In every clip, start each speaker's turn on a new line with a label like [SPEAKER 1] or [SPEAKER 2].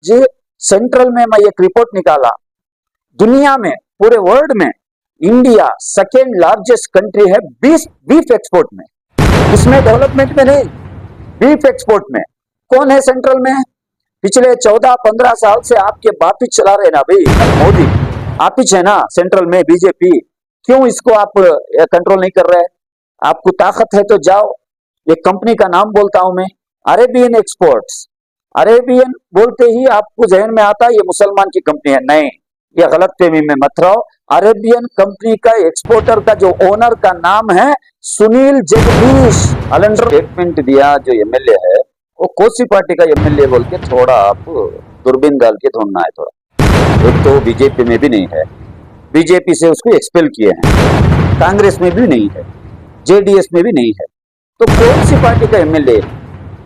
[SPEAKER 1] आज सेंट्रल में मैं एक रिपोर्ट निकाला, दुनिया में पूरे वर्ल्ड में इंडिया सेकेंड लार्जेस्ट कंट्री है बीफ एक्सपोर्ट में, उसमें डेवलपमेंट में नहीं, बीफ एक्सपोर्ट में। कौन है सेंट्रल में? पिछले 14-15 साल से आपके बाप ही चला रहे ना भाई, मोदी आप ही है ना सेंट्रल में, बीजेपी। क्यों इसको आप कंट्रोल नहीं कर रहे? आपको ताकत है तो जाओ। ये कंपनी का नाम बोलता हूं मैं, अरेबियन एक्सपोर्ट्स। अरेबियन बोलते ही आपको जहन में आता है ये मुसलमान की कंपनी है, नहीं, ये गलतफहमी में मत रहो। अरेबियन कंपनी का एक्सपोर्टर का जो ओनर का नाम है सुनील जगदीश अलंडर। स्टेटमेंट दिया जो एमएलए है वो कोसी पार्टी का एमएलए बोल के थोड़ा आप दूरबीन डाल के ढूंढना है थोड़ा। एक तो बीजेपी में भी नहीं है, बीजेपी से उसको एक्सपेल किए हैं, कांग्रेस में भी नहीं है, जेडीएस में भी नहीं है, तो कौन सी पार्टी का एमएलए?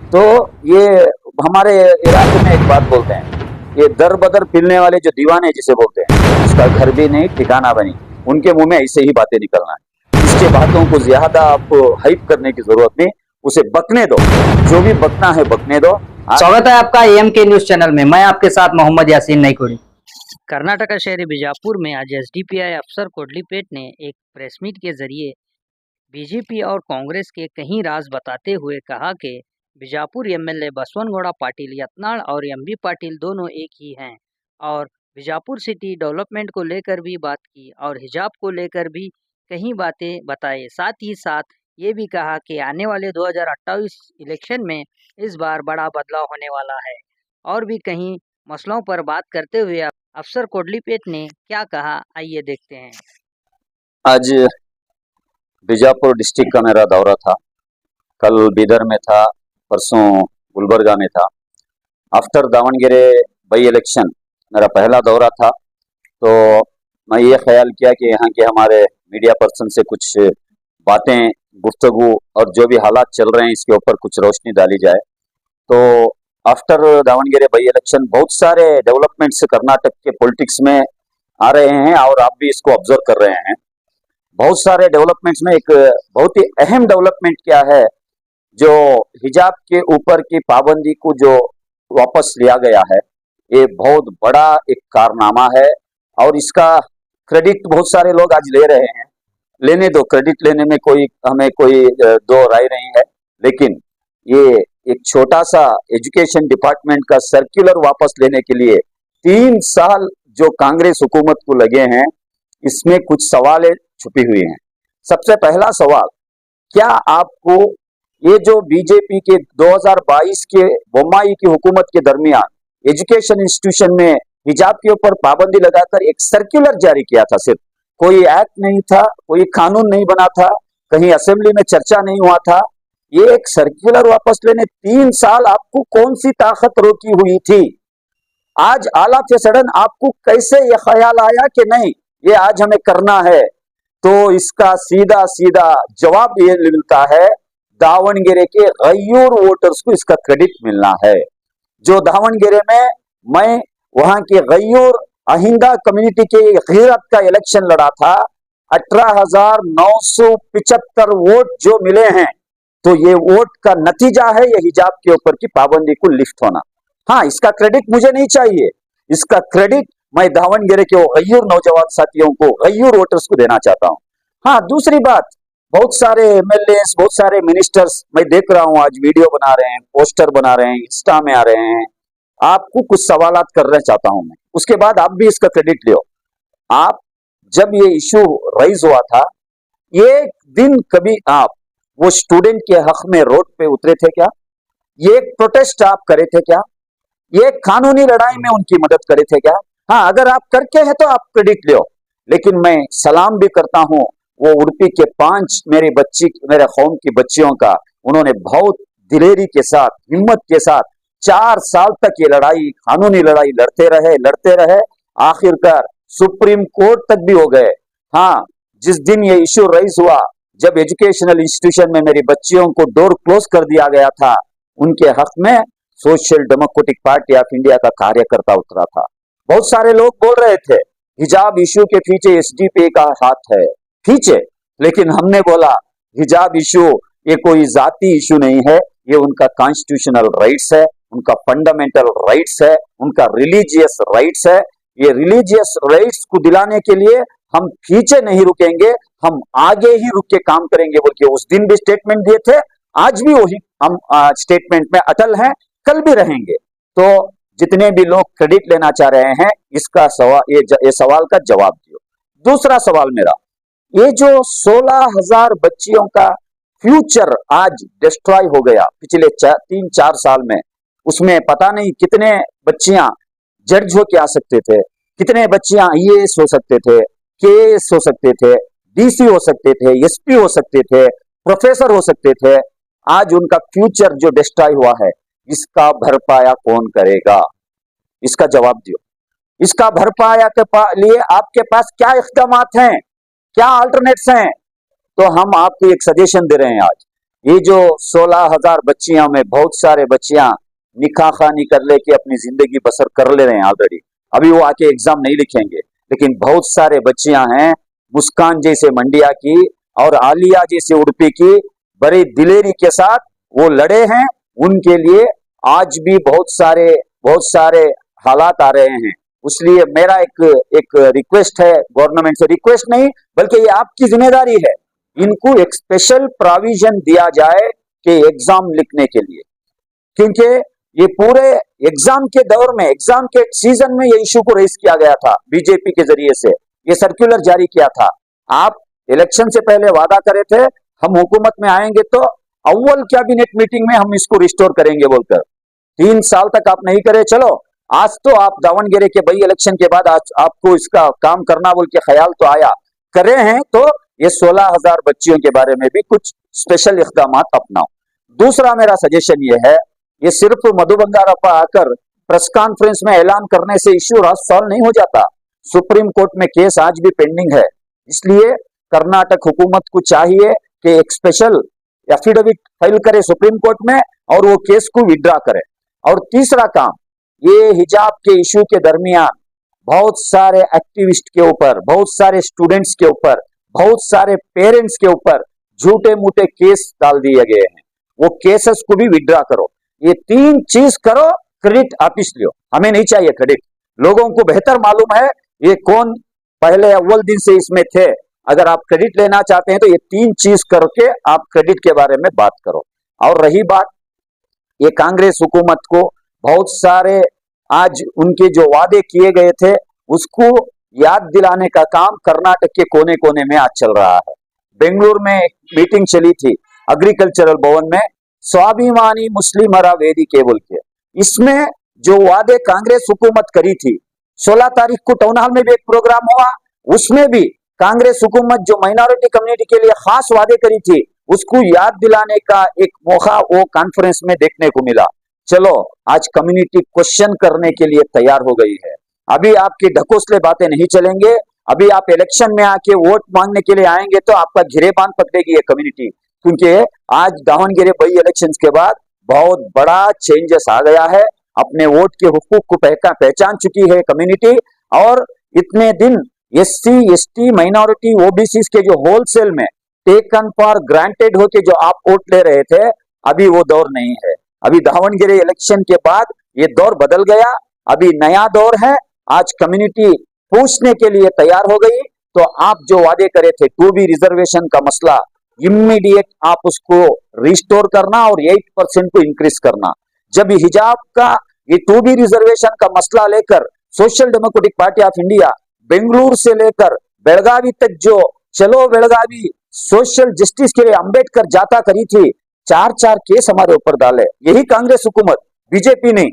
[SPEAKER 1] तो ये हमारे इलाके में एक बात बोलते हैं, ये दर बदर पिलने वाले जो दीवाने जिसे बोलते हैं, उसका घर भी नहीं ठिकाना बनी, उनके मुंह में ऐसे ही बातें निकलना है। इसके बातों को ज्यादा आपको हाइप करने की जरूरत नहीं, उसे बकने दो, जो भी बकना है बकने दो।
[SPEAKER 2] स्वागत है आपका एएमके न्यूज चैनल में, मैं आपके साथ मोहम्मद यासीन नईकोड़ी।
[SPEAKER 3] कर्नाटक शहर बीजापुर में आज एसडीपीआई अफसर कोडलीपेट ने एक प्रेस मीट के जरिए बीजेपी और कांग्रेस के कई राज बताते हुए कहा कि बीजापुर एमएलए बसवनगौड़ा पाटिल यत्नाल और एमबी पाटिल दोनों एक ही हैं और बीजापुर सिटी डेवलपमेंट को लेकर भी बात की और हिजाब को लेकर भी कई बातें बताए। साथ ही साथ ये भी कहा कि आने वाले 2028 इलेक्शन में इस बार बड़ा बदलाव होने वाला है और भी कई मसलों पर बात करते हुए अफसर कोडलीपेट ने क्या कहा, आइए देखते हैं।
[SPEAKER 1] आज बीजापुर डिस्ट्रिक्ट का मेरा दौरा था, कल बीदर में था, परसों गुलबर्गा में था। आफ्टर दावणगेरे बाई इलेक्शन मेरा पहला दौरा था, तो मैं ये ख्याल किया कि यहाँ के हमारे मीडिया पर्सन से कुछ बातें, गुफ्तगू और जो भी हालात चल रहे हैं इसके ऊपर कुछ रोशनी डाली जाए। तो आफ्टर दावणगेरे बाई इलेक्शन बहुत सारे डेवलपमेंट्स कर्नाटक के पॉलिटिक्स में आ रहे हैं और आप भी इसको ऑब्जर्व कर रहे हैं। बहुत सारे डेवलपमेंट्स में एक बहुत ही अहम डेवलपमेंट क्या है, जो हिजाब के ऊपर की पाबंदी को जो वापस लिया गया है, ये बहुत बड़ा एक कारनामा है और इसका क्रेडिट बहुत सारे लोग आज ले रहे हैं। लेने दो, क्रेडिट लेने में हमें कोई दो राय नहीं है, लेकिन ये एक छोटा सा एजुकेशन डिपार्टमेंट का सर्कुलर वापस लेने के लिए 3 साल जो कांग्रेस हुकूमत को लगे हैं, इसमें कुछ सवाल छुपी हुई हैं। सबसे पहला सवाल, क्या आपको ये जो बीजेपी के 2022 के बोम्माई की हुकूमत के दरमियान एजुकेशन इंस्टीट्यूशन में हिजाब के ऊपर पाबंदी लगाकर एक सर्कुलर जारी किया था, सिर्फ कोई एक्ट नहीं था, कोई कानून नहीं बना था, कहीं असेंबली में चर्चा नहीं हुआ था, ये एक सर्कुलर वापस लेने 3 साल आपको कौन सी ताकत रोकी हुई थी? आज आला के सडन आपको कैसे ये ख्याल आया कि नहीं ये आज हमें करना है? तो इसका सीधा सीधा जवाब ये मिलता है, दावणगेरे के गयूर वोटर्स को इसका क्रेडिट मिलना है। जो दावणगेरे में मैं वहां के गयूर अहिंदा कम्युनिटी के गैरत का इलेक्शन लड़ा था, 18,975 वोट जो मिले हैं, तो ये वोट का नतीजा है ये हिजाब के ऊपर की पाबंदी को लिफ्ट होना। हाँ, इसका क्रेडिट मुझे नहीं चाहिए, इसका क्रेडिट मैं दावणगेरे के गयूर नौजवान साथियों को, गयूर वोटर्स को देना चाहता हूँ। हाँ, दूसरी बात, बहुत सारे एमएलए, बहुत सारे मिनिस्टर्स मैं देख रहा हूँ आज वीडियो बना रहे हैं, पोस्टर बना रहे हैं, इंस्टा में आ रहे हैं। आपको कुछ सवालात करना चाहता हूं मैं, उसके बाद आप भी इसका क्रेडिट लो। आप जब ये इशू राइज हुआ था, ये दिन कभी आप वो स्टूडेंट के हक में रोड पे उतरे थे क्या? ये प्रोटेस्ट आप करे थे क्या? ये कानूनी लड़ाई में उनकी मदद करे थे क्या? हाँ, अगर आप करके हैं तो आप क्रेडिट लो, लेकिन मैं सलाम भी करता हूं वो उड़पी के 5 मेरे कौम की बच्चियों का, उन्होंने बहुत दिलेरी के साथ, हिम्मत के साथ 4 साल तक ये लड़ाई, कानूनी लड़ाई लड़ते रहे, आखिरकार सुप्रीम कोर्ट तक भी हो गए। हाँ, जिस दिन ये इश्यू राइज हुआ, जब एजुकेशनल इंस्टीट्यूशन में मेरी बच्चियों को डोर क्लोज कर दिया गया था, उनके हक में social Democratic Party of India का कार्यकर्ता उतरा था। बहुत सारे लोग बोल रहे थे हिजाब इश्यू के पीछे एसडीपीआई का हाथ है, पीछे, लेकिन हमने बोला हिजाब इश्यू ये कोई जाती इश्यू नहीं है, ये उनका कॉन्स्टिट्यूशनल राइट्स है, उनका फंडामेंटल राइट्स है, उनका रिलीजियस राइट्स है। ये रिलीजियस राइट्स को दिलाने के लिए हम पीछे नहीं रुकेंगे, हम आगे ही रुक के काम करेंगे बोल के उस दिन भी स्टेटमेंट दिए थे, आज भी वही हम स्टेटमेंट में अटल हैं, कल भी रहेंगे। तो जितने भी लोग क्रेडिट लेना चाह रहे हैं, इसका सवाल ये सवाल का जवाब दियो। दूसरा सवाल मेरा, ये जो 16,000 बच्चियों का फ्यूचर आज डिस्ट्रॉय हो गया पिछले 3-4 साल में, उसमें पता नहीं कितने बच्चियां जज होके आ सकते थे, कितने बच्चियां आईएएस हो सकते थे, केएएस हो सकते थे, डीसी हो सकते थे, एसपी हो सकते थे, प्रोफेसर हो सकते थे। आज उनका फ्यूचर जो डिस्ट्रॉय हुआ है, इसका भरपाया कौन करेगा? इसका जवाब दियो। इसका भरपाया के लिए आपके पास क्या इक़दामात हैं, क्या अल्टरनेट्स हैं? तो हम आपको एक सजेशन दे रहे हैं आज। ये जो 16,000 बच्चियां में बहुत सारे बच्चियां निकाह खानी कर लेके अपनी जिंदगी बसर कर ले रहे हैं ऑलरेडी, अभी वो आके एग्जाम नहीं लिखेंगे, लेकिन बहुत सारे बच्चियां हैं मुस्कान जैसे मंडिया की और आलिया जैसे उड़पी की बड़ी दिलेरी के साथ वो लड़े हैं। उनके लिए आज भी बहुत सारे हालात आ रहे हैं। इसलिए मेरा एक रिक्वेस्ट है, गवर्नमेंट से रिक्वेस्ट नहीं बल्कि ये आपकी जिम्मेदारी है, इनको एक स्पेशल प्रोविजन दिया जाए कि एग्जाम लिखने के लिए, क्योंकि ये पूरे एग्जाम के दौर में, एग्जाम के सीजन में ये इशू को रेज किया गया था, बीजेपी के जरिए से ये सर्कुलर जारी किया था। आप इलेक्शन से पहले वादा करे थे हम हुकूमत में आएंगे तो अव्वल कैबिनेट मीटिंग में हम इसको रिस्टोर करेंगे बोलकर, 3 साल तक आप नहीं करे। चलो आज तो आप दावणगेरे के बई इलेक्शन के बाद आज आपको इसका काम करना बोल के ख्याल तो आया, करे हैं तो ये 16,000 बच्चियों के बारे में भी कुछ स्पेशल इक़दामात अपनाओ। दूसरा मेरा सजेशन ये है, ये सिर्फ मधु बंगारप्पा आकर प्रेस कॉन्फ्रेंस में ऐलान करने से इश्यू सॉल्व नहीं हो जाता। सुप्रीम कोर्ट में केस आज भी पेंडिंग है, इसलिए कर्नाटक हुकूमत को चाहिए कि एक स्पेशल एफिडेविट फाइल करे सुप्रीम कोर्ट में और वो केस को विड्रॉ करे। और तीसरा काम, ये हिजाब के इशू के दरमियान बहुत सारे एक्टिविस्ट के ऊपर, बहुत सारे स्टूडेंट्स के ऊपर, बहुत सारे पेरेंट्स के ऊपर झूठे मूठे केस डाल दिए गए हैं, वो केसेस को भी विड्रॉ करो। ये 3 चीज करो, क्रेडिट वापिस लियो। हमें नहीं चाहिए क्रेडिट, लोगों को बेहतर मालूम है ये कौन पहले अव्वल दिन से इसमें थे। अगर आप क्रेडिट लेना चाहते हैं तो ये 3 चीज करके आप क्रेडिट के बारे में बात करो। और रही बात ये कांग्रेस हुकूमत को बहुत सारे आज उनके जो वादे किए गए थे उसको याद दिलाने का काम कर्नाटक के कोने कोने में आज चल रहा है। बेंगलुरु में एक मीटिंग चली थी एग्रीकल्चरल भवन में, स्वाभिमानी मुस्लिमरा वेदी केबल के, इसमें जो वादे कांग्रेस हुकूमत करी थी, 16 तारीख को टाउन हॉल में भी एक प्रोग्राम हुआ, उसमें भी कांग्रेस हुकूमत जो माइनॉरिटी कम्युनिटी के लिए खास वादे करी थी उसको याद दिलाने का एक मौका वो कॉन्फ्रेंस में देखने को मिला। चलो आज कम्युनिटी क्वेश्चन करने के लिए तैयार हो गई है। अभी आपकी ढकोसले बातें नहीं चलेंगे, अभी आप इलेक्शन में आके वोट मांगने के लिए आएंगे तो आपका गिरेबान पकड़ेगी ये कम्युनिटी, क्योंकि आज दावणगेरे बई इलेक्शंस के बाद बहुत बड़ा चेंजेस आ गया है। अपने वोट के हुकूक को पहचान चुकी है कम्युनिटी, और इतने दिन SC ST माइनॉरिटी OBC के जो होलसेल में टेकन फॉर ग्रांटेड होके जो आप वोट ले रहे थे, अभी वो दौर नहीं है। अभी दावणगेरे इलेक्शन के बाद ये दौर बदल गया, अभी नया दौर है। आज कम्युनिटी पूछने के लिए तैयार हो गई, तो आप जो वादे करे थे 2B रिजर्वेशन का मसला इमीडिएट आप उसको रिस्टोर करना और 8% को इंक्रीज करना। जब हिजाब का ये 2B रिजर्वेशन का मसला लेकर social Democratic Party of India Bengaluru से लेकर बेलगावी तक जो चलो बेलगावी सोशल जस्टिस के लिए अंबेडकर जाता करी थी, 4 केस हमारे ऊपर डाले यही कांग्रेस हुकूमत, बीजेपी नहीं।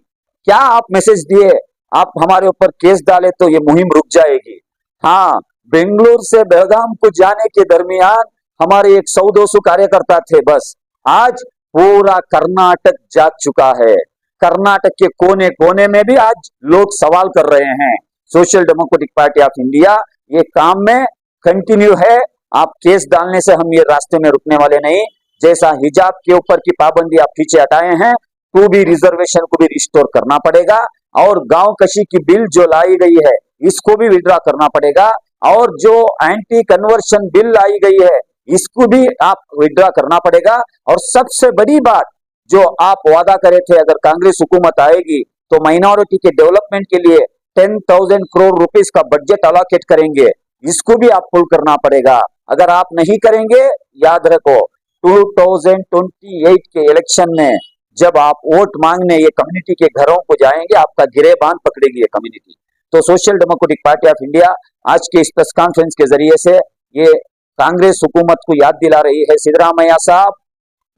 [SPEAKER 1] क्या आप मैसेज दिए, आप हमारे ऊपर केस डाले तो ये मुहिम रुक जाएगी। हाँ, बेंगलुरु से बेलगाम को जाने के दरमियान हमारे 100-200 कार्यकर्ता थे बस, आज पूरा कर्नाटक जाग चुका है। कर्नाटक के कोने कोने में भी आज लोग सवाल कर रहे हैं। Social Democratic Party of India ये काम में कंटिन्यू है। आप केस डालने से हम ये रास्ते में रुकने वाले नहीं। जैसा हिजाब के ऊपर की पाबंदी आप पीछे हटाए हैं, 2B रिजर्वेशन को भी रिस्टोर करना पड़ेगा, और गांव कशी की बिल जो लाई गई है इसको भी विड्रॉ करना पड़ेगा, और जो एंटी कन्वर्शन बिल लाई गई है इसको भी आप विड्रॉ करना पड़ेगा। और सबसे बड़ी बात, जो आप वादा करे थे अगर कांग्रेस हुकूमत आएगी तो माइनॉरिटी के डेवलपमेंट के लिए 10,000 करोड़ रुपीस का बजट अलोकेट करेंगे, इसको भी आप फुल करना पड़ेगा। अगर आप नहीं करेंगे, याद रखो 2028 के इलेक्शन में जब आप वोट मांगने ये कम्युनिटी के घरों को जाएंगे, आपका गिरेबान पकड़ेगी ये कम्युनिटी। तो social Democratic Party of India आज के इस प्रेस कॉन्फ्रेंस के जरिए से ये कांग्रेस हुकूमत को याद दिला रही है, सिद्धरामैया साहब,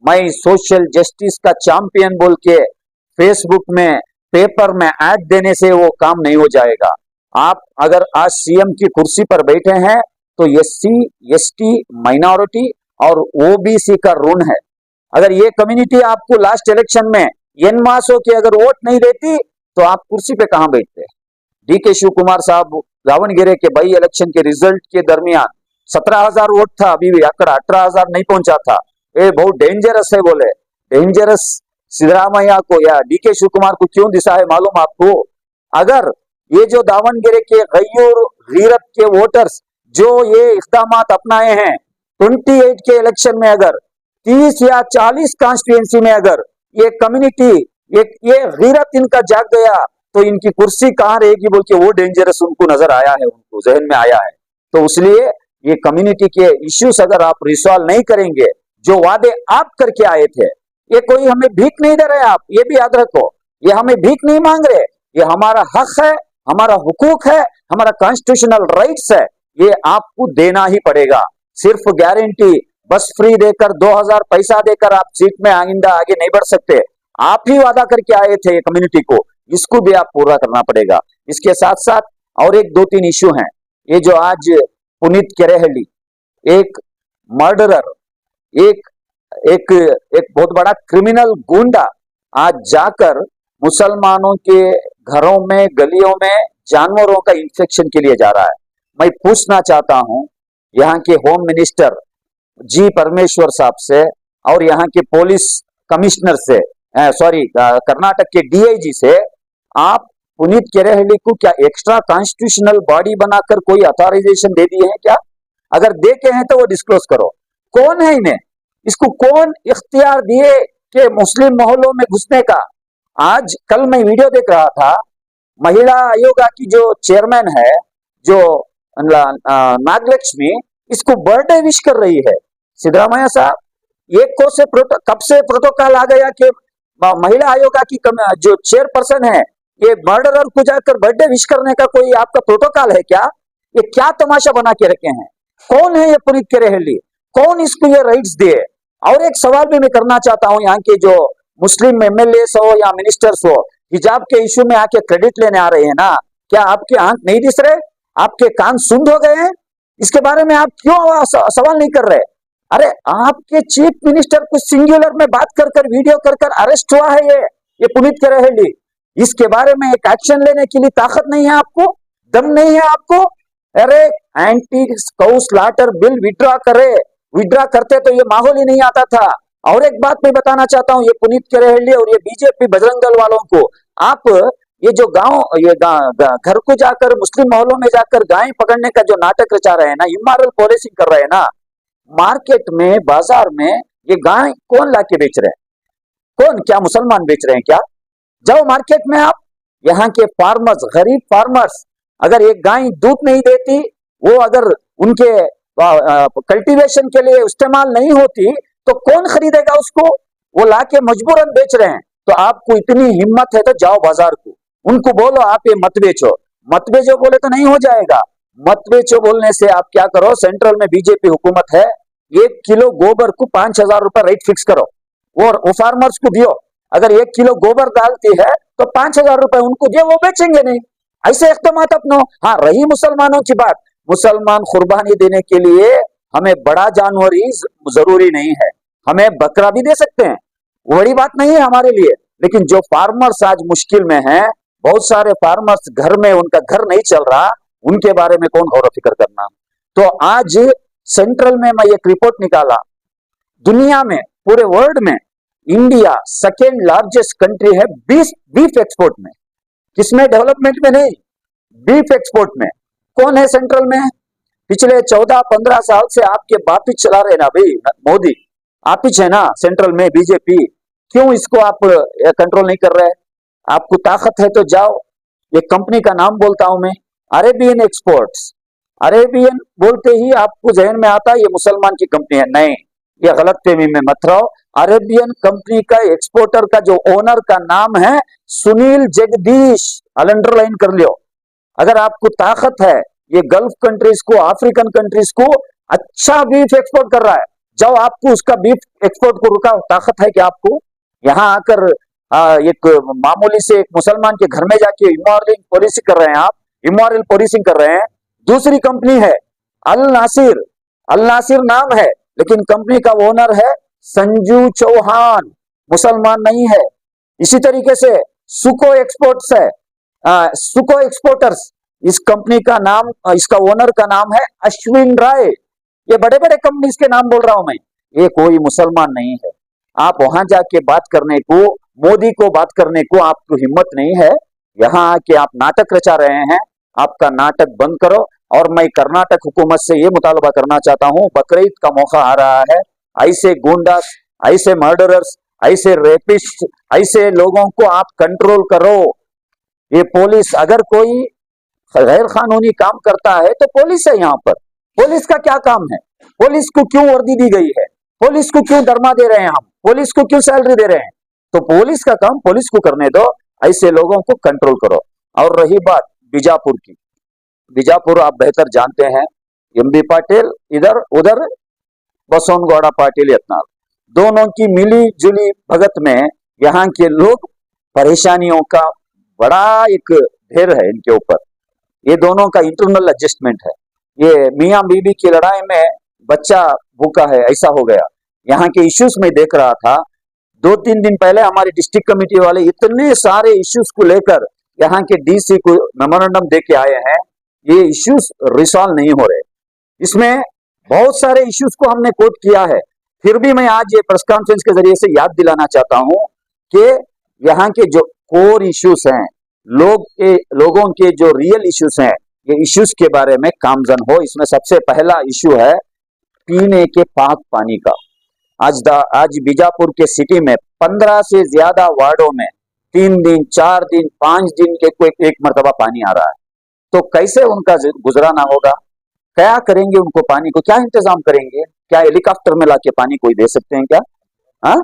[SPEAKER 1] मैं सोशल जस्टिस का चैंपियन बोल के फेसबुक में पेपर में ऐड देने से वो काम नहीं हो जाएगा। आप अगर आज सीएम की कुर्सी पर बैठे हैं तो एससी, एसटी, माइनॉरिटी और ओबीसी का ऋण है। अगर ये कम्युनिटी आपको लास्ट इलेक्शन में एन मासों की अगर वोट नहीं देती तो आप कुर्सी पे कहां बैठते? डीके शिव कुमार साहब दावणगेरे के बाई इलेक्शन के रिजल्ट के दरमियान 17,000 वोट था, अभी भी आंकड़ा 18,000 नहीं पहुंचा था। ये बहुत डेंजरस है बोले। डेंजरस सिद्धरामैया को या डीके शिव कुमार को क्यों दिशा है मालूम आपको? अगर ये जो दावणगेरे के गयूर गीरत के वोटर्स जो ये इकदाम अपनाए हैं 28 के इलेक्शन में, अगर 30 या 40 कॉन्स्टिट्यूएंसी में अगर ये कम्युनिटी ये गीरत इनका जाग गया तो इनकी कुर्सी कहां रहेगी बोल के वो डेंजरस उनको नजर आया है, उनको जहन में आया है। तो इसलिए ये कम्युनिटी के इश्यूज अगर आप रिसॉल्व नहीं करेंगे, जो वादे आप करके आए थे, ये कोई हमें भीख नहीं दे रहे आप, ये भी याद रखो। ये हमें भीख नहीं मांग रहे, ये हमारा हक है, हमारा हुकूक है, हमारा कॉन्स्टिट्यूशनल राइट्स है, ये आपको देना ही पड़ेगा। सिर्फ गारंटी बस फ्री देकर 2,000 पैसा देकर आप सीट में आइंदा आगे नहीं बढ़ सकते। आप ही वादा करके आए थे ये कम्युनिटी को, इसको भी आप पूरा करना पड़ेगा। इसके साथ साथ और एक दो तीन इश्यू हैं। ये जो आज पुनीत केरेहली एक मर्डरर, एक एक एक बहुत बड़ा क्रिमिनल गुंडा आज जाकर मुसलमानों के घरों में, गलियों में जानवरों का इंफेक्शन के लिए जा रहा है। मैं पूछना चाहता हूं यहाँ के होम मिनिस्टर जी परमेश्वर साहब से और यहाँ के पुलिस कमिश्नर से, कर्नाटक के डीआईजी से, आप पुनीत केरेहली को क्या एक्स्ट्रा कॉन्स्टिट्यूशनल बॉडी बनाकर कोई अथॉराइजेशन दे दिए हैं क्या? अगर दे के हैं तो वो डिस्क्लोज करो। कौन है इन्हें, इसको कौन इख्तियार दिए कि मुस्लिम मोहल्लों में घुसने का? आज कल मैं वीडियो देख रहा था, महिला आयोग की जो चेयरमैन है जो नागलक्ष्मी, इसको बर्थडे विश कर रही है। सिद्धरामैया साहब, कब से प्रोटोकॉल आ गया कि महिला आयोग की जो चेयरपर्सन है ये मर्डरर को जाकर बर्थडे विश करने का कोई आपका प्रोटोकॉल है क्या? ये क्या तमाशा बना के रखे हैं? कौन है ये पुनीत केरेहली? कौन इसको ये राइट्स दिए? और एक सवाल भी मैं करना चाहता हूं, यहाँ के जो मुस्लिम एमएलए हो या मिनिस्टर्स हो, हिजाब के इश्यू में आके क्रेडिट लेने आ रहे हैं ना, क्या आपके आंख नहीं दिस रहे? आपके कान सुंद हो गए हैं? इसके बारे में आप क्यों सवाल नहीं कर रहे? अरे आपके चीफ मिनिस्टर कुछ सिंगुलर में बात कर वीडियो कर अरेस्ट हुआ है ये पुनीत केरेहली। इसके बारे में एक एक्शन लेने के लिए ताकत नहीं है आपको, दम नहीं है आपको? अरे anti cow slaughter bill withdraw करते तो ये माहौल ही नहीं आता था। और एक बात मैं बताना चाहता हूँ, ये पुनीत केरेहली और ये बीजेपी बजरंग दल वालों को, आप ये जो घर को जाकर मुस्लिम मोहल्लों में जाकर गाय पकड़ने का जो नाटक रचा रहे हैं ना, इमोरल पॉलिसिंग कर रहे हैं ना, मार्केट में, बाजार में ये गाय कौन लाके बेच रहे हैं? कौन? क्या मुसलमान बेच रहे हैं क्या? जाओ मार्केट में आप, यहाँ के फार्मर्स, गरीब फार्मर्स, अगर एक गाय दूध नहीं देती, वो अगर उनके कल्टीवेशन के लिए इस्तेमाल नहीं होती तो कौन खरीदेगा उसको? वो लाके मजबूरन बेच रहे हैं। तो आपको इतनी हिम्मत है तो जाओ बाजार को, उनको बोलो आप ये मत बेचो। मत बेचो बोले तो नहीं हो जाएगा। मत बेचो बोलने से आप क्या करो, सेंट्रल में बीजेपी हुकूमत है, 1 किलो गोबर को 5,000 रुपए रेट फिक्स करो और वो फार्मर्स को दियो। अगर 1 किलो गोबर डालती है तो 5,000 रुपए उनको दियो, वो बेचेंगे नहीं। ऐसे इख्तियार अपनो। हाँ, रही मुसलमानों की बात, मुसलमान कुर्बानी देने के लिए हमें बड़ा जानवर ही जरूरी नहीं है, हमें बकरा भी दे सकते हैं, बड़ी बात नहीं है हमारे लिए। लेकिन जो फार्मर्स आज मुश्किल में हैं, बहुत सारे फार्मर्स घर में उनका घर नहीं चल रहा, उनके बारे में कौन गौर फिक्र करना? तो आज सेंट्रल में मैं एक रिपोर्ट निकाला, दुनिया में, पूरे वर्ल्ड में इंडिया सेकेंड लार्जेस्ट कंट्री है बीफ एक्सपोर्ट में। किसमें? डेवलपमेंट में नहीं, बीफ एक्सपोर्ट में। कौन है सेंट्रल में? पिछले 14-15 साल से आपके बाप ही चला रहे ना भाई, मोदी आप ही है ना सेंट्रल में, बीजेपी। क्यों इसको आप कंट्रोल नहीं कर रहे? आपको ताकत है तो जाओ। ये कंपनी का नाम बोलता हूं मैं, अरेबियन एक्सपोर्ट्स। अरेबियन बोलते ही आपको जहन में आता है ये मुसलमान की कंपनी है। नहीं, ये गलत फहमी में मत रहो। अरेबियन कंपनी का एक्सपोर्टर का जो ओनर का नाम है सुनील जगदीश, अंडरलाइन कर लियो। अगर आपको ताकत है, ये गल्फ कंट्रीज को, अफ्रीकन कंट्रीज को अच्छा बीफ एक्सपोर्ट कर रहा है, जाओ आपको उसका बीफ एक्सपोर्ट को रुकाओ। ताकत है कि आपको यहाँ आकर एक मामूली से एक मुसलमान के घर में जाके इमोरल पॉलिसी कर रहे हैं, आप इमोरल पॉलिसिंग कर रहे हैं। दूसरी कंपनी है अल नासिर, अल नासिर नाम है, लेकिन कंपनी का ओनर है संजू चौहान, मुसलमान नहीं है। इसी तरीके से सुको एक्सपोर्ट्स है, सुको एक्सपोर्टर्स, इस कंपनी का नाम, इसका ओनर का नाम है अश्विन राय। ये बड़े बड़े कंपनीज के नाम बोल रहा हूं मैं, ये कोई मुसलमान नहीं है। आप वहां जाके बात करने को, मोदी को बात करने को आपको हिम्मत नहीं है। यहाँ आके आप नाटक रचा रहे हैं, आपका नाटक बंद करो। और मैं कर्नाटक हुकूमत से ये मुतालबा करना चाहता हूँ, बकरीद का मौका आ रहा है, ऐसे गुंडा, ऐसे मर्डरर्स, ऐसे रेपिस्ट, ऐसे लोगों को आप कंट्रोल करो। ये पुलिस, अगर कोई गैर कानूनी काम करता है तो पुलिस है यहाँ पर। पुलिस का क्या काम है? पुलिस को क्यों वर्दी दी गई है? पुलिस को क्यों दरमा दे रहे हैं हम? पुलिस को क्यों सैलरी दे रहे हैं? तो पुलिस का काम पुलिस को करने दो, ऐसे लोगों को कंट्रोल करो। और रही बात बीजापुर की, बीजापुर आप बेहतर जानते हैं, एमबी पाटिल इधर, उधर बसवनगौड़ा पाटिल यत्नाल, दोनों की मिली जुली भगत में यहाँ के लोग परेशानियों का बड़ा एक ढेर है इनके ऊपर। ये दोनों का इंटरनल एडजस्टमेंट है। ये मियां बीबी की लड़ाई में बच्चा भूखा है, ऐसा हो गया। यहाँ के इश्यूज में देख रहा था, 2-3 दिन पहले हमारे डिस्ट्रिक्ट कमेटी वाले इतने सारे इश्यूज को लेकर यहाँ के डीसी को मेमोरेंडम दे के आए हैं, ये इश्यूज रिसॉल्व नहीं हो रहे। इसमें बहुत सारे इश्यूज को हमने कोट किया है, फिर भी मैं आज ये प्रेस कॉन्फ्रेंस के जरिए से याद दिलाना चाहता हूँ कि यहाँ के जो कोर इश्यूज हैं, लोगों के जो रियल इश्यूज हैं, ये इश्यूज के बारे में कामजन हो। इसमें सबसे पहला इश्यू है पीने के पाक पानी का। आज बीजापुर के सिटी में 15 से ज्यादा वार्डों में 3 दिन, 4 दिन, 5 दिन के कोई एक मरतबा पानी आ रहा है। तो कैसे उनका गुजराना होगा? क्या करेंगे उनको पानी को? क्या इंतजाम करेंगे? क्या हेलीकॉप्टर में लाके पानी कोई दे सकते हैं क्या? हाँ,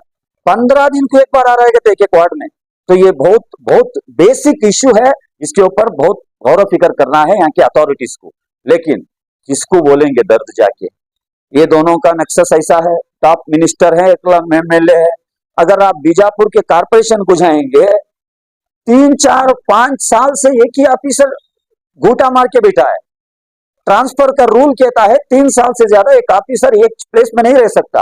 [SPEAKER 1] 15 दिन को एक बार आ रहा है एक एक वार्ड में। तो ये बहुत बहुत बेसिक इश्यू है, इसके ऊपर बहुत गौर व फिक्र करना है यहाँ के अथॉरिटीज को। लेकिन किसको बोलेंगे दर्द जाके? ये दोनों का नक्शा ऐसा है, टॉप मिनिस्टर है, एमएलए है। अगर आप बीजापुर के कारपोरेशन को जाएंगे, 3, 4, 5 साल से एक ही ऑफिसर घूटा मार के बैठा है। ट्रांसफर का रूल कहता है 3 साल से ज्यादा एक ऑफिसर एक प्लेस में नहीं रह सकता।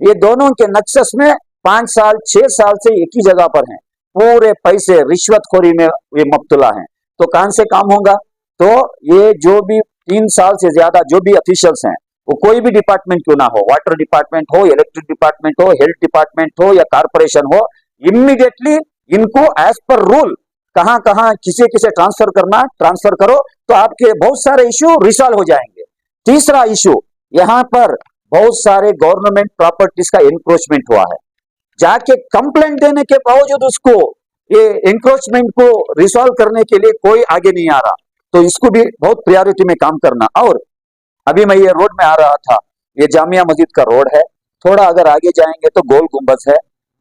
[SPEAKER 1] ये दोनों के नक्शस में 5 साल, 6 साल से एक ही जगह पर हैं। पूरे पैसे रिश्वतखोरी में ये मुब्तला हैं। तो कहां से काम होगा? तो ये जो भी 3 साल से ज्यादा जो भी ऑफिशियल्स हैं, वो कोई भी डिपार्टमेंट क्यों ना हो, वाटर डिपार्टमेंट हो, इलेक्ट्रिक डिपार्टमेंट हो, हेल्थ डिपार्टमेंट हो या कारपोरेशन हो, इमीडिएटली इनको एज पर रूल कहां कहां किसे किसे ट्रांसफर करना, ट्रांसफर करो, तो आपके बहुत सारे इश्यू रिसॉल्व हो जाएंगे। तीसरा इश्यू, यहाँ पर बहुत सारे गवर्नमेंट प्रॉपर्टीज का एनक्रोचमेंट हुआ है। जाके कंप्लेंट देने के बावजूद उसको, ये एनक्रोचमेंट को रिसॉल्व करने के लिए कोई आगे नहीं आ रहा। तो इसको भी बहुत प्रायोरिटी में काम करना। और अभी मैं ये रोड में आ रहा था, ये जामिया मस्जिद का रोड है, थोड़ा अगर आगे जाएंगे तो गोल गुंबज है।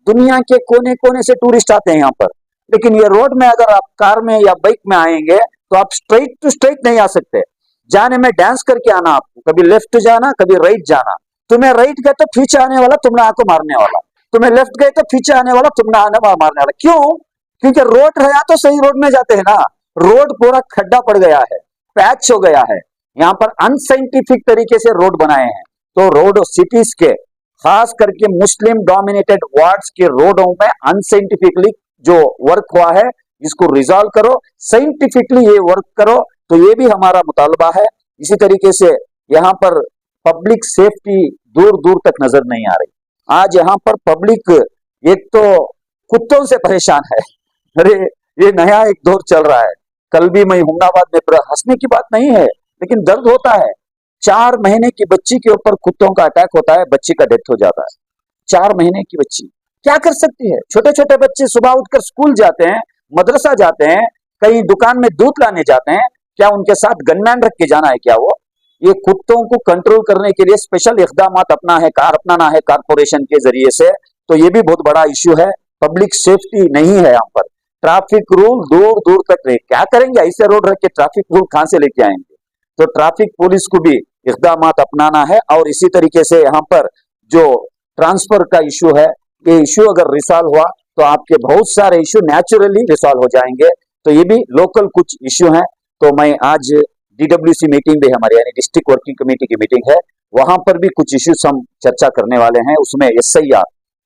[SPEAKER 1] दुनिया के कोने कोने से टूरिस्ट आते हैं यहाँ पर, लेकिन ये रोड में अगर आप कार में या बाइक में आएंगे तो आप स्ट्रेट टू स्ट्रेट नहीं आ सकते। जाने में डांस करके आना, आपको कभी लेफ्ट जाना, कभी राइट जाना। तुम्हें राइट गए तो पीछे आने वाला तुमने आको मारने वाला, तुम्हें लेफ्ट गए तो पीछे आने वाला तुमने आने मारने वाला। क्यों? क्योंकि रोड रहा तो सही रोड में जाते हैं ना। रोड पूरा खड्डा पड़ गया है, पैच हो गया है। यहाँ पर अनसाइंटिफिक तरीके से रोड बनाए हैं। तो रोड सिटीज के, खास करके मुस्लिम डोमिनेटेड वार्ड्स के रोडों में अनसाइंटिफिकली जो वर्क हुआ है, इसको रिजॉल्व करो, साइंटिफिकली ये वर्क करो। तो ये भी हमारा मुतालबा है। इसी तरीके से यहाँ पर पब्लिक सेफ्टी दूर दूर तक नजर नहीं आ रही। आज यहाँ पर पब्लिक एक तो कुत्तों से परेशान है। अरे ये नया एक दौर चल रहा है। कल भी मैं हुंगाबाद में, हंसने की बात नहीं है लेकिन दर्द होता है। 4 महीने की बच्ची के ऊपर कुत्तों का अटैक होता है, बच्ची का डेथ हो जाता है। 4 महीने की बच्ची, क्या कर सकती है? छोटे छोटे बच्चे सुबह उठकर स्कूल जाते हैं, मदरसा जाते हैं, कहीं दुकान में दूध लाने जाते हैं, क्या उनके साथ गनमैन रख के जाना है क्या वो? ये कुत्तों को कंट्रोल करने के लिए स्पेशल इकदाम अपनाना है कारपोरेशन के जरिए से, तो ये भी बहुत बड़ा इश्यू है। पब्लिक सेफ्टी नहीं है यहाँ पर। ट्रैफिक रूल दूर दूर तक रहे, क्या करेंगे? ऐसे रोड रख के ट्रैफिक रूल कहां से लेके आएंगे? तो ट्रैफिक पुलिस को भी इकदाम अपनाना है। और इसी तरीके से यहाँ पर जो ट्रांसफर का इश्यू है, ये इश्यू अगर रिसॉल्व हुआ तो आपके बहुत सारे इश्यू नेचुरली रिसॉल्व हो जाएंगे। तो ये भी लोकल कुछ इश्यू हैं। तो मैं आज DWC मीटिंग भी हमारे यानी डिस्ट्रिक्ट वर्किंग कमेटी की मीटिंग है, वहां पर भी कुछ इश्यूज हम चर्चा करने वाले हैं। उसमें SIR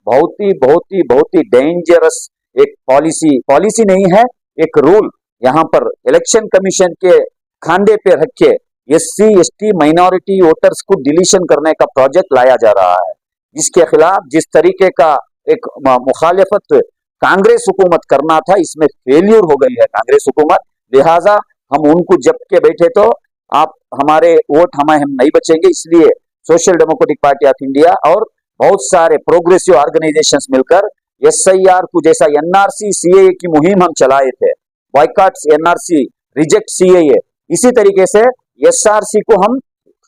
[SPEAKER 1] बहुत ही डेंजरस एक पॉलिसी नहीं है, एक रूल यहाँ पर इलेक्शन कमीशन के खांधे पे रख के SC ST माइनॉरिटी वोटर्स को डिलीशन करने का प्रोजेक्ट लाया जा रहा है, जिसके खिलाफ जिस तरीके का एक मुखालिफत कांग्रेस हुकूमत करना था, इसमें फेल्यूर हो गई है कांग्रेस हुकूमत। लिहाजा हम उनको जब के बैठे तो आप हमारे वोट हम नहीं बचेंगे, इसलिए social Democratic Party of India और बहुत सारे प्रोग्रेसिव ऑर्गेनाइजेशंस मिलकर SIR को जैसा NRC CAA की मुहिम हम चलाए थे, बॉयकॉट NRC रिजेक्ट CAA, इसी तरीके से SRC को हम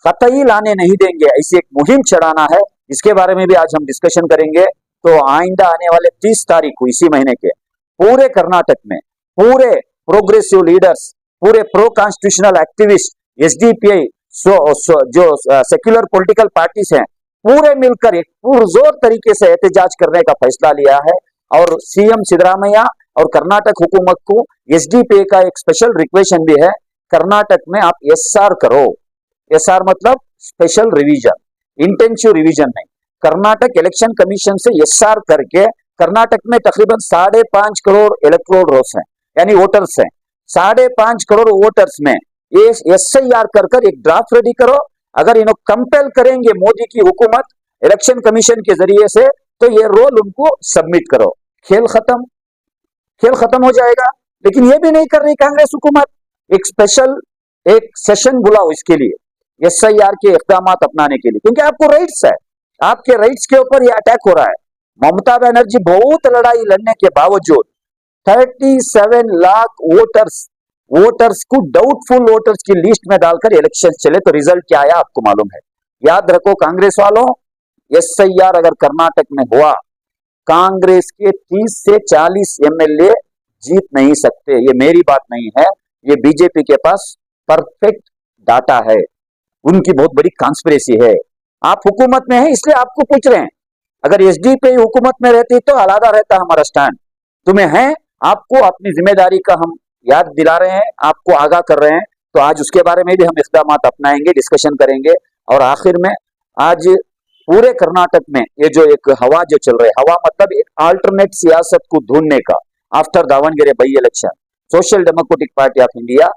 [SPEAKER 1] कतई लाने नहीं देंगे, ऐसी एक मुहिम चलाना है। इसके बारे में भी आज हम डिस्कशन करेंगे। तो आइंदा आने वाले 30 तारीख को इसी महीने के पूरे कर्नाटक में पूरे प्रोग्रेसिव लीडर्स, पूरे प्रो कॉन्स्टिट्यूशनल एक्टिविस्ट, SDPI जो सेक्युलर पॉलिटिकल पार्टीज हैं, पूरे मिलकर एक पुरजोर तरीके से एहतजाज करने का फैसला लिया है। और CM सिद्धरामैया और कर्नाटक हुकूमत को SDPI का एक स्पेशल रिक्वेशन भी है, कर्नाटक में आप SR करो। SR मतलब स्पेशल रिवीजन, इंटेंसिव रिवीजन नहीं। कर्नाटक इलेक्शन कमीशन से SR करके कर्नाटक में तकरीबन 5.5 करोड़ इलेक्टोरल रोल्स हैं, यानी वोटर्स हैं। 5.5 करोड़ वोटर्स में ये SIR कर एक ड्राफ्ट रेडी करो। अगर इन्हों कंपेल करेंगे मोदी की हुकूमत इलेक्शन कमीशन के जरिए से, तो ये रोल उनको सबमिट करो, खेल खत्म हो जाएगा। लेकिन ये भी नहीं कर रही कांग्रेस हुकूमत। एक स्पेशल एक सेशन बुलाओ इसके लिए, SIR के इकदाम अपनाने के लिए, क्योंकि आपको राइट्स है, आपके राइट्स के ऊपर ये अटैक हो रहा है। ममता बनर्जी बहुत लड़ाई लड़ने के बावजूद 37 लाख वोटर्स को डाउटफुल वोटर्स की लिस्ट में डालकर इलेक्शन चले, तो रिजल्ट क्या आया आपको मालूम है। याद रखो कांग्रेस वालों, SIR अगर कर्नाटक में हुआ, कांग्रेस के 30 से 40 MLA जीत नहीं सकते। ये मेरी बात नहीं है, ये बीजेपी के पास परफेक्ट डाटा है, उनकी बहुत बड़ी कॉन्स्पिरेसी है। आप हुकूमत में हैं इसलिए आपको पूछ रहे हैं। अगर SDPI हुकूमत में रहती तो अलग रहता हमारा स्टैंड। तुम्हें है, आपको अपनी जिम्मेदारी का हम याद दिला रहे हैं, आपको आगाह कर रहे हैं। तो आज उसके बारे में भी हम इक़दाम अपनाएंगे, डिस्कशन करेंगे। और आखिर में आज पूरे कर्नाटक में ये जो एक हवा जो चल रही है, हवा मतलब एक अल्टरनेट सियासत को ढूंढने का, after Davangere by election Social Democratic Party of India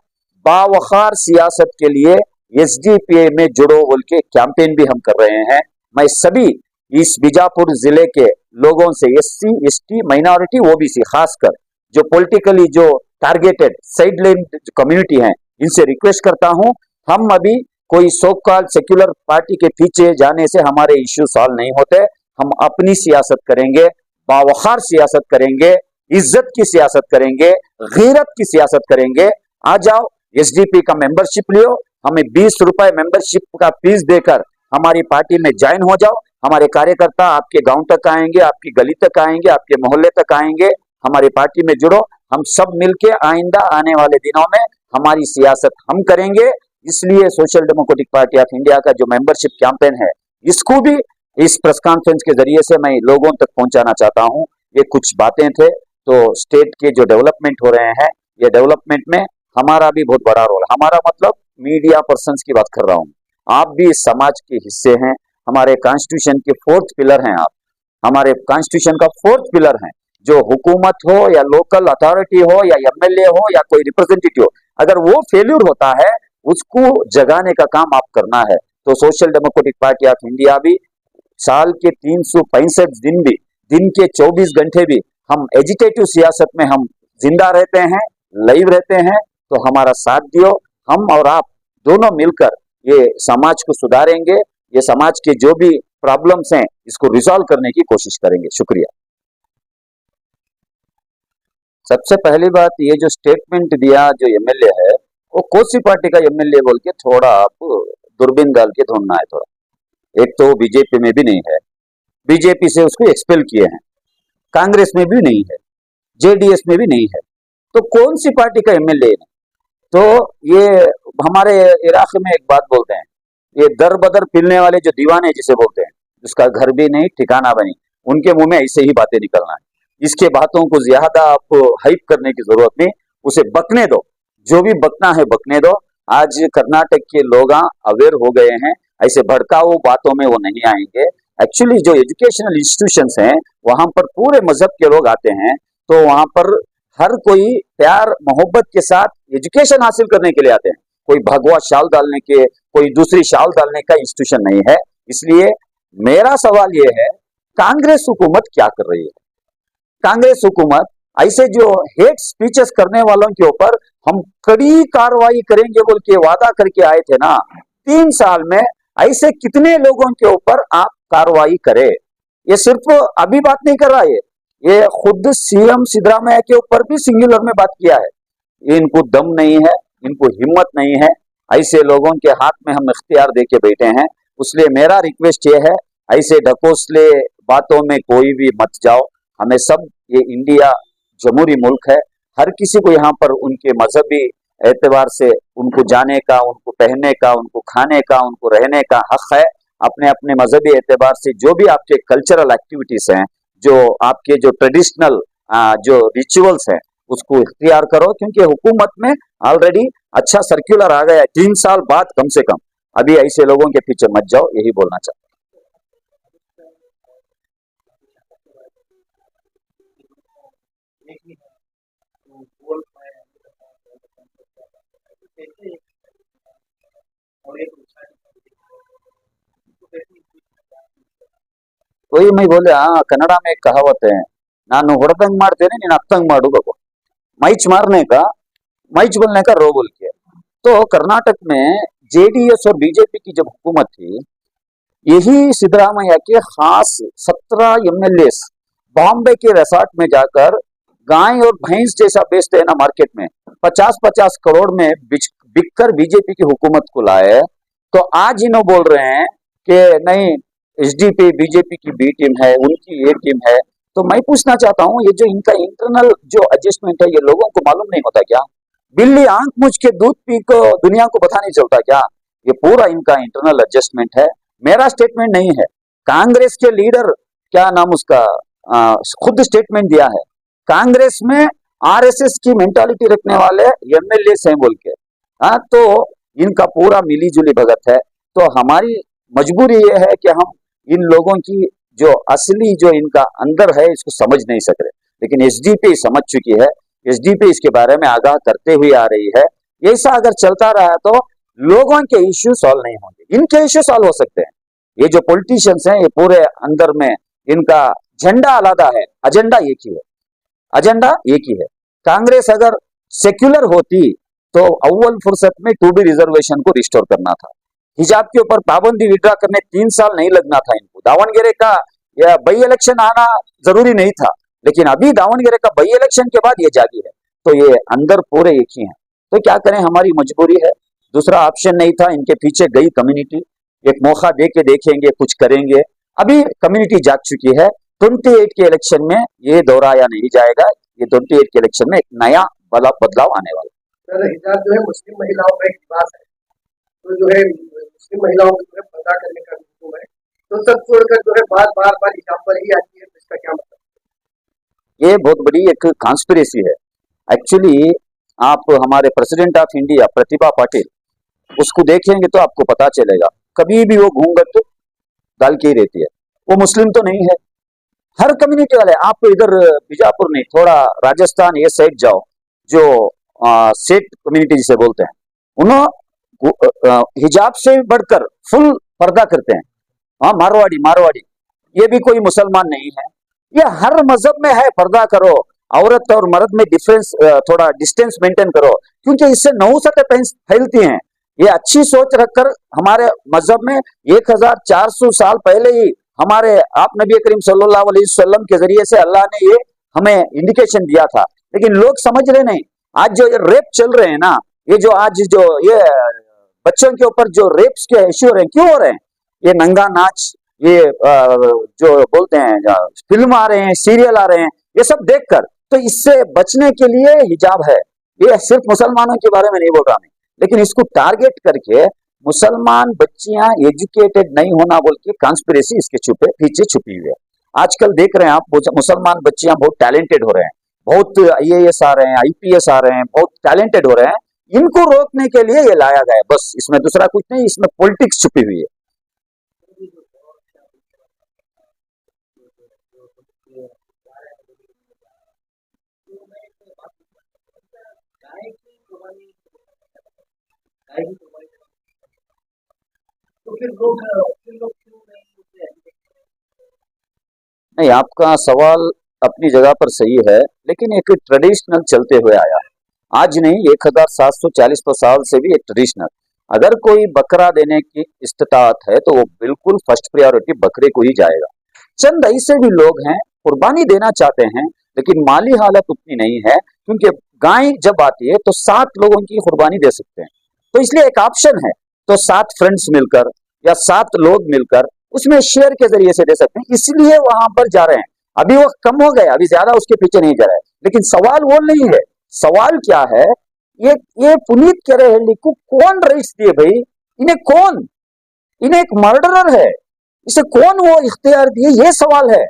[SPEAKER 1] बावखार सियासत के लिए SDPI में जुड़ो बोल के कैंपेन भी हम कर रहे हैं। मैं सभी इस बीजापुर जिले के लोगों से SC ST माइनॉरिटी OBC खासकर जो पॉलिटिकली जो टारगेटेड साइडलाइन कम्युनिटी हैं, इनसे रिक्वेस्ट करता हूं, हम अभी कोई सो कॉल्ड सेक्युलर पार्टी के पीछे जाने से हमारे इश्यू सॉल्व नहीं होते। हम अपनी सियासत करेंगे, बावखार सियासत करेंगे, इज्जत की सियासत करेंगे, गैरत की सियासत करेंगे। आ जाओ, SDPI का मेंबरशिप लियो, हमें 20 रुपए मेंबरशिप का फीस देकर हमारी पार्टी में ज्वाइन हो जाओ। हमारे कार्यकर्ता आपके गांव तक आएंगे, आपकी गली तक आएंगे, आपके मोहल्ले तक आएंगे, हमारी पार्टी में जुड़ो। हम सब मिलके आइंदा आने वाले दिनों में हमारी सियासत हम करेंगे। इसलिए social Democratic Party of India का जो मेंबरशिप कैंपेन है, इसको भी इस प्रेस कॉन्फ्रेंस के जरिए से मैं लोगों तक पहुंचाना चाहता हूं। ये कुछ बातें थे। तो स्टेट के जो डेवलपमेंट हो रहे हैं, ये डेवलपमेंट में हमारा भी बहुत बड़ा रोल, हमारा मतलब मीडिया पर्संस की बात कर रहा हूँ, आप भी इस समाज के हिस्से हैं। हमारे कॉन्स्टिट्यूशन के 4th पिलर हैं आप, हमारे कॉन्स्टिट्यूशन का 4th पिलर हैं। जो हुकूमत हो या लोकल अथॉरिटी हो या MLA हो या कोई रिप्रेजेंटेटिव हो, अगर वो फेल्यूर होता है, उसको जगाने का काम आप करना है। तो social Democratic Party of India भी साल के 365 दिन भी, दिन के 24 घंटे भी हम एजिटेटिव सियासत में हम जिंदा रहते हैं, लाइव रहते हैं। तो हमारा साथ दियो, हम और आप दोनों मिलकर ये समाज को सुधारेंगे, ये समाज के जो भी प्रॉब्लम्स हैं इसको रिजॉल्व करने की कोशिश करेंगे। शुक्रिया। सबसे पहली बात, ये जो स्टेटमेंट दिया जो एमएलए है, वो कौन सी पार्टी का एमएलए बोल के थोड़ा आप दूरबीन डाल के ढूंढना है थोड़ा। एक तो बीजेपी में भी नहीं है, बीजेपी से उसको एक्सपेल किए हैं, कांग्रेस में भी नहीं है, जेडीएस में भी नहीं है, तो कौन सी पार्टी का एमएलए है? तो ये हमारे इलाके में एक बात बोलते हैं, ये दर बदर पिलने वाले जो दीवाने जिसे बोलते हैं, जिसका घर भी नहीं ठिकाना बनी, उनके मुंह में ऐसे ही बातें निकलना है। इसके बातों को ज्यादा आप हाइप करने की जरूरत नहीं, उसे बकने दो, जो भी बकना है बकने दो। आज कर्नाटक के लोग अवेयर हो गए हैं, ऐसे भड़काऊ बातों में वो नहीं आएंगे। एक्चुअली जो एजुकेशनल इंस्टीट्यूशंस हैं, वहां पर पूरे मजहब के लोग आते हैं, तो वहां पर हर कोई प्यार मोहब्बत के साथ एजुकेशन हासिल करने के लिए आते हैं। कोई भगवा शाल डालने के, कोई दूसरी शाल डालने का इंस्टीट्यूशन नहीं है। इसलिए मेरा सवाल ये है, कांग्रेस हुकूमत क्या कर रही है? कांग्रेस हुकूमत ऐसे जो हेट स्पीचेस करने वालों के ऊपर हम कड़ी कार्रवाई करेंगे बोल के वादा करके आए थे ना, 3 साल में ऐसे कितने लोगों के ऊपर आप कार्रवाई करे? ये सिर्फ अभी बात नहीं कर रहा है, ये खुद सीएम सिद्धरामैया के ऊपर भी सिंगुलर में बात किया है। ये इनको दम नहीं है, इनको हिम्मत नहीं है, ऐसे लोगों के हाथ में हम इख्तियार दे के बैठे हैं। इसलिए मेरा रिक्वेस्ट ये है, ऐसे ढकोसले बातों में कोई भी मत जाओ। हमें सब, ये इंडिया जमहूरी मुल्क है, हर किसी को यहाँ पर उनके मजहबी एतबार से उनको जाने का, उनको पहनने का, उनको खाने का, उनको रहने का हक है। अपने अपने मजहबी एतबार से जो भी आपके कल्चरल एक्टिविटीज हैं, जो आपके जो ट्रेडिशनल जो रिचुअल्स हैं, उसको इख्तियार करो। क्योंकि हुकूमत में ऑलरेडी अच्छा सर्कुलर आ गया है, 3 साल बाद कम से कम। अभी ऐसे लोगों के पीछे मत जाओ, यही बोलना चाहता हूँ। वही मैं बोले, हाँ, कन्नड़ा में एक कहावत है, ನಾನು ಹೊಡೆದಂಗ್ ಮಾಡ್ತೇನೆ ನೀನು ಅತ್ತಂಗ್ ಮಾಡು बाबू। मैच मारने का, मैच बोलने का रो बोल के। तो कर्नाटक में जेडीएस और बीजेपी की जब हुकूमत थी, यही सिद्धरामैया के खास 17 एमएलए बॉम्बे के रिसोर्ट में जाकर गाय और भैंस जैसा बेचते हैं ना मार्केट में, 50-50 करोड़ में बिककर बीजेपी की हुकूमत को लाए। तो आज इन्हों बोल रहे हैं कि नहीं, एसडीपी बीजेपी की बी टीम है, उनकी ए टीम है। तो मैं पूछना चाहता हूँ, ये जो इनका इंटरनल जो एडजस्टमेंट है, ये लोगों को मालूम नहीं होता क्या? बिल्ली आंख मूझ के दूध पी को दुनिया को पता नहीं चलता क्या? ये पूरा इनका इंटरनल एडजस्टमेंट है, मेरा स्टेटमेंट नहीं है। कांग्रेस के लीडर, क्या नाम उसका, खुद स्टेटमेंट दिया है, कांग्रेस में आरएसएस की मेंटालिटी रखने वाले एमएलए हैं बोल के। हाँ, तो इनका पूरा मिली जुली भगत है। तो हमारी मजबूरी ये है कि हम इन लोगों की जो असली जो इनका अंदर है, इसको समझ नहीं सक रहे। लेकिन एसडीपी समझ चुकी है, एसडीपी इसके बारे में आगाह करते हुए आ रही है। ऐसा अगर चलता रहा तो लोगों के इश्यू सॉल्व नहीं होंगे, इनके इश्यू सॉल्व हो सकते हैं। ये जो पॉलिटिशियंस हैं, ये पूरे अंदर में इनका झंडा अलग है, एजेंडा एक ही है, एजेंडा एक ही है। कांग्रेस अगर सेक्युलर होती तो अव्वल फुर्सत में 2B रिजर्वेशन को रिस्टोर करना था। हिजाब के ऊपर पाबंदी विड्रा करने 3 साल नहीं लगना था इनको। दावणगेरे का या बाई इलेक्शन आना जरूरी नहीं था, लेकिन अभी दावणगेरे का बाई इलेक्शन के बाद ये जागी है। तो ये अंदर पूरे एक ही हैं। तो क्या करें, हमारी मजबूरी है, दूसरा ऑप्शन नहीं था। इनके पीछे गई कम्युनिटी, एक मौका दे के देखेंगे, कुछ करेंगे। अभी कम्युनिटी जाग चुकी है। 28 के इलेक्शन में ये दोहराया नहीं जाएगा। ये 28 के इलेक्शन में एक नया बदलाव आने वाला।
[SPEAKER 4] सर, हिजाब जो है मुस्लिम महिलाओं का एक लिबास है, तो जो है मुस्लिम महिलाओं को जो है पर्दा करने का हुक्म है, तो सब छोड़कर जो है बार हिजाब पर ही आती है, तो इसका क्या मतलब?
[SPEAKER 1] ये बहुत बड़ी एक कॉन्स्पिरेसी है। एक्चुअली आप हमारे president of India Pratibha Patil, उसको देखेंगे तो आपको पता चलेगा, कभी भी वो घूंघट डाल के ही रहती है। वो मुस्लिम तो नहीं है, हर कम्युनिटी वाले। आप इधर बीजापुर नहीं, थोड़ा राजस्थान ये साइड जाओ, जो सेठ कम्युनिटी जिसे बोलते हैं, उन्होंने हिजाब से बढ़कर फुल पर्दा करते हैं। हाँ, मारवाड़ी ये भी कोई मुसलमान नहीं है। ये हर मजहब में है, पर्दा करो, औरत और मर्द में डिफरेंस, थोड़ा डिस्टेंस मेंटेन करो, क्योंकि इससे नहुसतें फैलती हैं। ये अच्छी सोच रखकर हमारे मजहब में 1400 साल पहले ही हमारे आप नबी करीम सल्लल्लाहु अलैहि वसल्लम के जरिए से अल्लाह ने ये हमें इंडिकेशन दिया था। लेकिन लोग समझ रहे नहीं। आज जो ये रेप चल रहे हैं ना, ये जो आज जो ये बच्चों के ऊपर जो रेप्स के इश्यू हो रहे हैं, क्यों हो रहे हैं? ये नंगा नाच, ये जो बोलते हैं फिल्म आ रहे हैं, सीरियल आ रहे हैं, ये सब देखकर, तो इससे बचने के लिए हिजाब है। ये सिर्फ मुसलमानों के बारे में नहीं बोल रहा मैं, लेकिन इसको टारगेट करके मुसलमान बच्चियां एजुकेटेड नहीं होना बोल के कॉन्स्पिरेसी इसके पीछे छुपी हुई है। आजकल देख रहे हैं आप, मुसलमान बच्चियां बहुत टैलेंटेड हो रहे हैं, बहुत IAS आ रहे हैं, IPS आ रहे हैं, बहुत टैलेंटेड हो रहे हैं। इनको रोकने के लिए ये लाया गया है, बस, इसमें दूसरा कुछ नहीं, इसमें पॉलिटिक्स छुपी हुई है।
[SPEAKER 4] तो फिर लोग क्यों नहीं उसे
[SPEAKER 1] नहीं, आपका सवाल अपनी जगह पर सही है, लेकिन एक ट्रेडिशनल चलते हुए आया है। आज नहीं, 1740 साल से भी एक ट्रेडिशनल। अगर कोई बकरा देने की इस्तात है तो वो बिल्कुल फर्स्ट प्रायोरिटी बकरे को ही जाएगा। चंद ऐसे भी लोग हैं कुर्बानी देना चाहते हैं, लेकिन माली हालत उतनी नहीं है, क्योंकि गाय जब आती है तो 7 लोगों की कुर्बानी दे सकते हैं। तो इसलिए एक ऑप्शन है, तो 7 फ्रेंड्स मिलकर या 7 लोग मिलकर उसमें शेयर के जरिए से दे सकते हैं, इसलिए वहां पर जा रहे हैं। अभी वो कम हो गए, अभी ज्यादा उसके पीछे नहीं जा रहा है। लेकिन सवाल वो नहीं है, सवाल क्या है, ये पुनीत केरेहल्ली को कौन राइट्स दिए भाई? इन्हें एक मर्डरर है, इसे कौन वो इख्तियार दिए, ये सवाल है।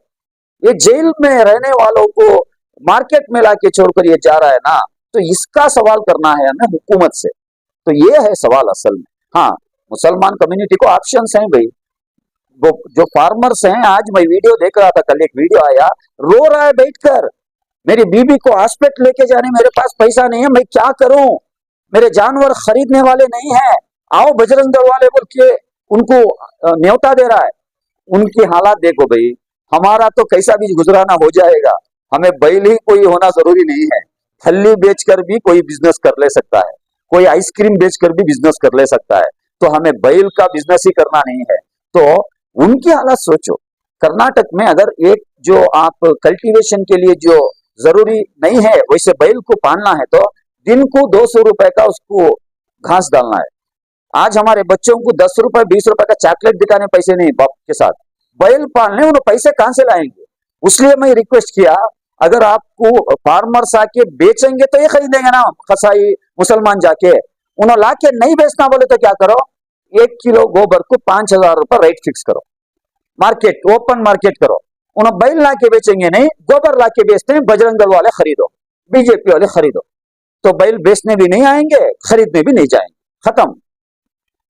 [SPEAKER 1] ये जेल में रहने वालों को मार्केट में लाके छोड़कर ये जा रहा है ना, तो इसका सवाल करना है हमें हुकूमत से। तो ये है सवाल असल में। हाँ, मुसलमान कम्युनिटी को ऑप्शंस हैं भाई। वो जो फार्मर्स हैं, आज मैं वीडियो देख रहा था, कल एक वीडियो आया, रो रहा है बैठकर, मेरी बीबी को हॉस्पिटल लेके जाने मेरे पास पैसा नहीं है, मैं क्या करूं, मेरे जानवर खरीदने वाले नहीं है, आओ बजरंग दल वाले बोल के उनको न्योता दे रहा है। उनकी हालात देखो भाई, हमारा तो कैसा भी गुजराना हो जाएगा, हमें बैल ही कोई होना जरूरी नहीं है। फल्ली बेचकर भी कोई बिजनेस कर ले सकता है, कोई आइसक्रीम बेचकर भी बिजनेस कर ले सकता है, तो हमें बैल का बिजनेस ही करना नहीं है। तो उनकी हालत सोचो। कर्नाटक में अगर एक जो आप कल्टीवेशन के लिए जो जरूरी नहीं है वैसे बैल को पालना है, तो दिन को 200 रुपए का उसको घास डालना है। आज हमारे बच्चों को 10 रुपए 20 रुपए का चॉकलेट दिखाने पैसे नहीं, बाप के साथ बैल पालने उन्हें पैसे कहां से लाएंगे? इसलिए मैं रिक्वेस्ट किया, अगर आपको फार्मर्स आके बेचेंगे तो ये खरीदेंगे ना, कसाई मुसलमान जाके, उन्हें ला के नहीं बेचना बोले तो क्या करो, 1 किलो गोबर को 5,000 रुपए रेट फिक्स करो, मार्केट ओपन मार्केट करो। उन्हें बैल ला के बेचेंगे नहीं, गोबर ला के बेचते हैं, बजरंग दल वाले खरीदो, बीजेपी वाले खरीदो, तो बैल बेचने भी नहीं आएंगे, खरीदने भी नहीं जाएंगे, खत्म।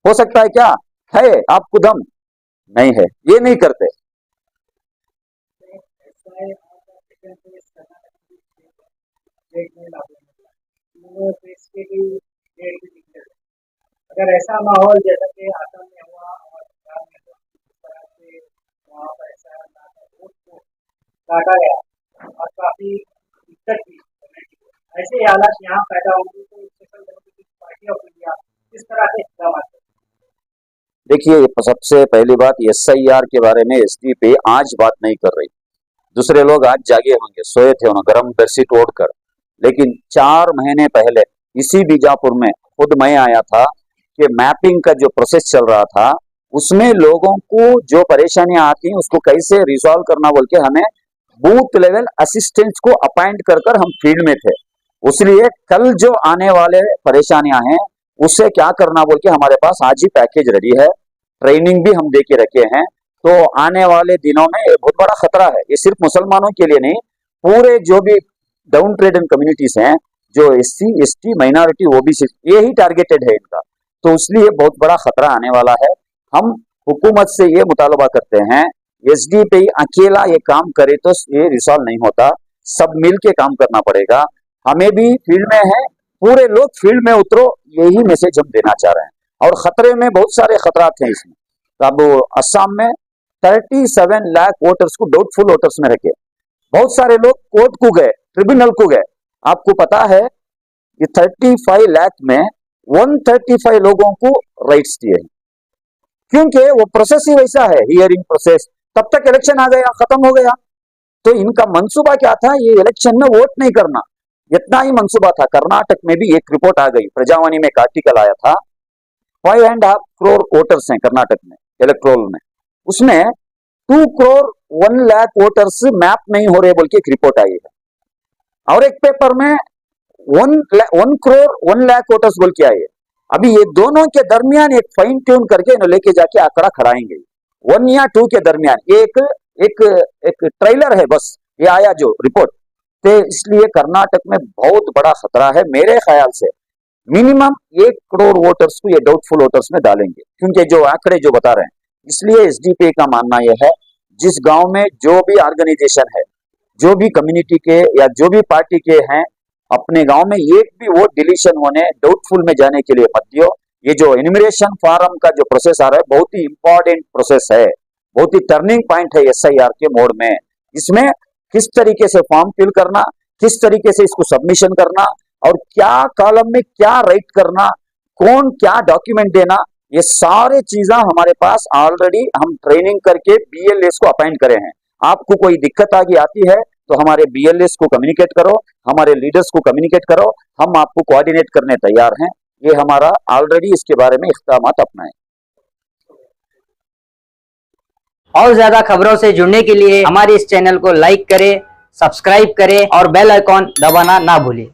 [SPEAKER 1] हो सकता है क्या है आपको दम? नहीं है, ये नहीं करते।
[SPEAKER 4] अगर ऐसा माहौल जैसा कि आसाम में हुआ और पंजाब में हुआ, इस तरह से वहाँ पर ऐसा वोट को काटा गया और काफी दिक्कत भी कम्युनिटी को, ऐसे हालात यहाँ पैदा होंगे तो social Democratic Party of India किस तरह से इकदाम करते हैं?
[SPEAKER 1] देखिए, सबसे पहली बात, SIR के बारे में SDP आज बात नहीं कर रही। दूसरे लोग आज जागे होंगे, सोए थे उन्होंने गरम बेडशीट ओढ़कर, लेकिन 4 महीने पहले इसी बीजापुर में खुद मैं आया था कि मैपिंग का जो प्रोसेस चल रहा था, उसमें लोगों को जो परेशानियां आती हैं उसको कैसे रिजॉल्व करना बोल के हमें बूथ लेवल असिस्टेंट्स को अपॉइंट कर कर हम फील्ड में थे। इसलिए कल जो आने वाले परेशानियां हैं उससे क्या करना बोल के हमारे पास आज ही पैकेज रेडी है, ट्रेनिंग भी हम दे के रखे हैं। तो आने वाले दिनों में बहुत बड़ा खतरा है, ये सिर्फ मुसलमानों के लिए नहीं, पूरे जो भी डाउन ट्रेडन कम्युनिटीज हैं, जो SC ST माइनॉरिटी OBC, ये ही टारगेटेड है इनका। तो इसलिए बहुत बड़ा खतरा आने वाला है। हम हुकूमत से ये मुतालबा करते हैं, SDP अकेला ये काम करे तो ये रिसॉल्व नहीं होता, सब मिल के काम करना पड़ेगा। हमें भी फील्ड में है, पूरे लोग फील्ड में उतरो, यही मैसेज हम देना चाह रहे हैं। और खतरे में बहुत सारे खतरात हैं इसमें। तो अब असम में 37 लाख वोटर्स को डाउटफुल वोटर्स में रखे, बहुत सारे लोग कोर्ट को गए, ट्रिब्यूनल को गए। आपको पता है ये 35 लाख में 135 लोगों को राइट्स दिए हैं, क्योंकि वो प्रोसेस ही वैसा है, हियरिंग प्रोसेस। तब तक इलेक्शन आ गया, खत्म हो गया। तो इनका मंसूबा क्या था, ये इलेक्शन में वोट नहीं करना, इतना ही मंसूबा था। कर्नाटक में भी एक रिपोर्ट आ गई, प्रजावाणी में एक आर्टिकल आया था, 5.5 करोड़ वोटर्स हैं कर्नाटक में इलेक्ट्रोल में, उसमें 2 करोड़ 1 लाख वोटर्स मैप नहीं हो रहे बोल के एक रिपोर्ट आई है। और एक पेपर में 1 करोड़ 1 लाख वोटर्स बोल के आए हैं। अभी ये दोनों के दरमियान एक फाइन ट्यून करके इन्हें लेके जाके आंकड़ा खड़ाएंगे, 1 या 2 के दरमियान। ये एक ट्रेलर है बस, ये आया जो रिपोर्ट। तो इसलिए कर्नाटक में बहुत बड़ा खतरा है। मेरे ख्याल से मिनिमम 1 करोड़ वोटर्स को ये डाउटफुल वोटर्स में डालेंगे, क्योंकि जो आंकड़े जो बता रहे हैं। इसलिए एसडीपीआई का मानना यह है, जिस गांव में जो भी ऑर्गेनाइजेशन है, जो भी कम्युनिटी के या जो भी पार्टी के हैं, अपने गांव में एक भी वोट डिलीशन होने, डाउटफुल में जाने के लिए मत दियो। ये जो एनुमरेशन फॉर्म का जो प्रोसेस आ रहा है, बहुत ही इंपॉर्टेंट प्रोसेस है, बहुत ही टर्निंग पॉइंट है एसआईआर के मोड में। इसमें किस तरीके से फॉर्म फिल करना, किस तरीके से इसको सबमिशन करना, और क्या कॉलम में क्या राइट करना, कौन क्या डॉक्यूमेंट देना, ये सारे चीजें हमारे पास ऑलरेडी हम ट्रेनिंग करके बीएलएस को अपॉइंट करे हैं। आपको कोई दिक्कत आती है तो हमारे बीएलएस को कम्युनिकेट करो, हमारे लीडर्स को कम्युनिकेट करो, हम आपको कोऑर्डिनेट करने तैयार हैं। ये हमारा ऑलरेडी इसके बारे में इक़दामात अपनाए।
[SPEAKER 2] और ज्यादा खबरों से जुड़ने के लिए हमारे इस चैनल को लाइक करें, सब्सक्राइब करें और बेल आइकॉन दबाना ना भूलें।